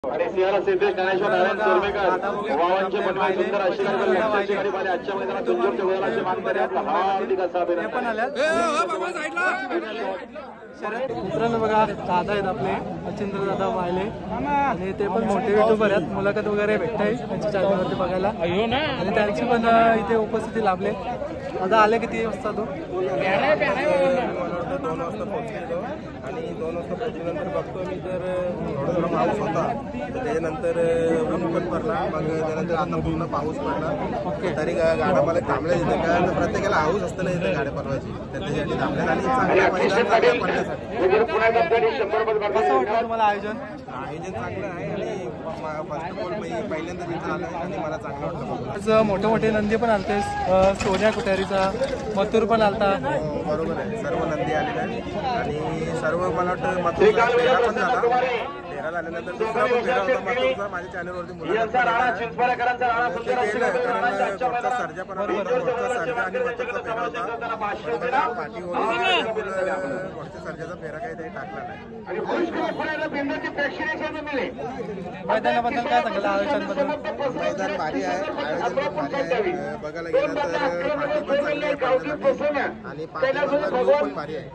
आणि सिंहाला सिद्धेश ज्ञानेश्वर नारायण सोलवेकर वावांचे पटवाई सुंदर आशीर्वाद लक्षाची गाडी पाहिली आजच्या मैदानात तुंजोरच्या गोलाचे मानकरी आपला हार्दिक असा अभिनंदन। मित्रांनो बघा दादा आहेत आपले मच्छिंद्र दादा वाहिले आणि ते पण मोठे युट्यूबर आहेत, मुलाखत वगैरे भेटताय त्यांच्या चॅनलवरती बघायला आणि त्यांची पण इथे उपस्थिती लाभले। दादा आले किती वाजता तू? 2 वाजता पोहोचलो आणि 2 वाजता पोहोचल्यानंतर बघतो मी तर थोडा पाऊस होता, त्याच्यानंतर ऊन पण पडला, मग त्यानंतर आता पूर्ण पाऊस पडला तरी गाड्या मला थांबल्या तिथे का तर प्रत्येकाला हाऊस असतं ना इथे गाड्या पळवायची, त्याच्यासाठी थांबल्या आणि चांगलं मैदान पडण्यासाठी। कसं वाटतं तुम्हाला आयोजन? आयोजन चांगलं आहे आणि फर्स्ट ऑफ ऑल मी पहिल्यांदा तिथं आलो आणि मला चांगलं वाटलं। आज मोठे मोठे नंदी पण आलतेस, सोन्या कुठारीचा मथुर पण आलता। बरोबर आहे, सर्व नंदी आलेले आहेत आणि सर्व मला वाटतं मथुरचा फेरा पण झाला, फेरा झाल्यानंतर दुसरा पण फेरा होता मथुरचा माझ्या चॅनलवरती मुलाखत सर्जा पण सर्जा आणि मथुरचा फेरा होता पाठीवर सर्जाचा फेरा काही तरी टाकला नाही। मैदानाबद्दल काय सांगाल? आयोजनाबद्दल? मैदान भारी आहे, आयोजन पण भारी आहे, बघायला गेलं तर पाठी पण चांगली आहे आणि पाठीवरचा व्ह्यू पण भारी आहे।